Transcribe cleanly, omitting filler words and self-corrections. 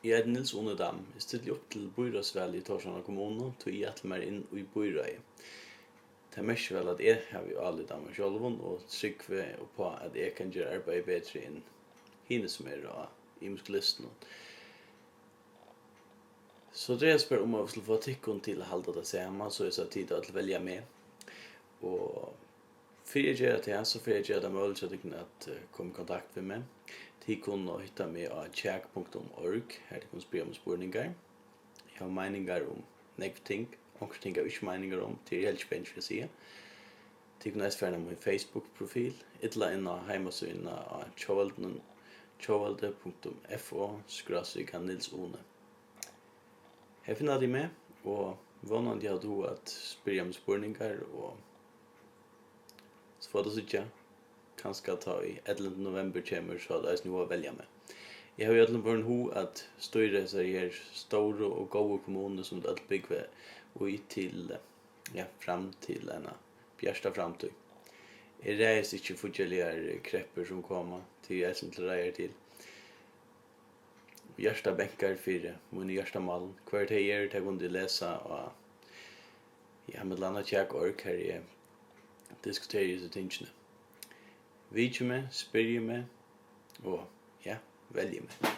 Jeg Niels Una Dam. Jeg stiller opp til býráðið i Tórshavnar kommunu, tog jeg til meg inn i býráðið. Det mest vel at jeg har jo alle damer selv og trykve på at jeg kan gjøre arbeid bedre enn henne som og imensk-listen. Så det jeg spør om jeg vil få tikkene til å holde det sammen, så er det tid til å velge med. Og for jeg gjør det, så får jeg gjøre det mulig at komme i kontakt med meg. De kunne hitta meg av check.org, her de kunne spørre om spørninger. Jeg har meninger om nekve ting, og ting jeg ikke meninger om, til helt spennende for å si. De kunne også fjerne min Facebook-profil, ytla inn av hjemmesiden av Niels Une. Her finner de med, og vanlig har du at spørre om spørninger, og så får du sitte. Kanskje ta i 11. november kommer, så det er noe å velge med. Jeg har jo egentlig vært ho at styre seg her store og gode kommuner som det er bygget og til, fram til en bjersta framtid. Jeg reiser ikke forskjellige krepper som kommer til jeg som til reier til. Bjersta benker for min bjersta malen. Hver til jeg kunne de lese og med landa tjekk-ork her jeg diskuterer disse tingene. Vidje med, spyrje med, og velje med.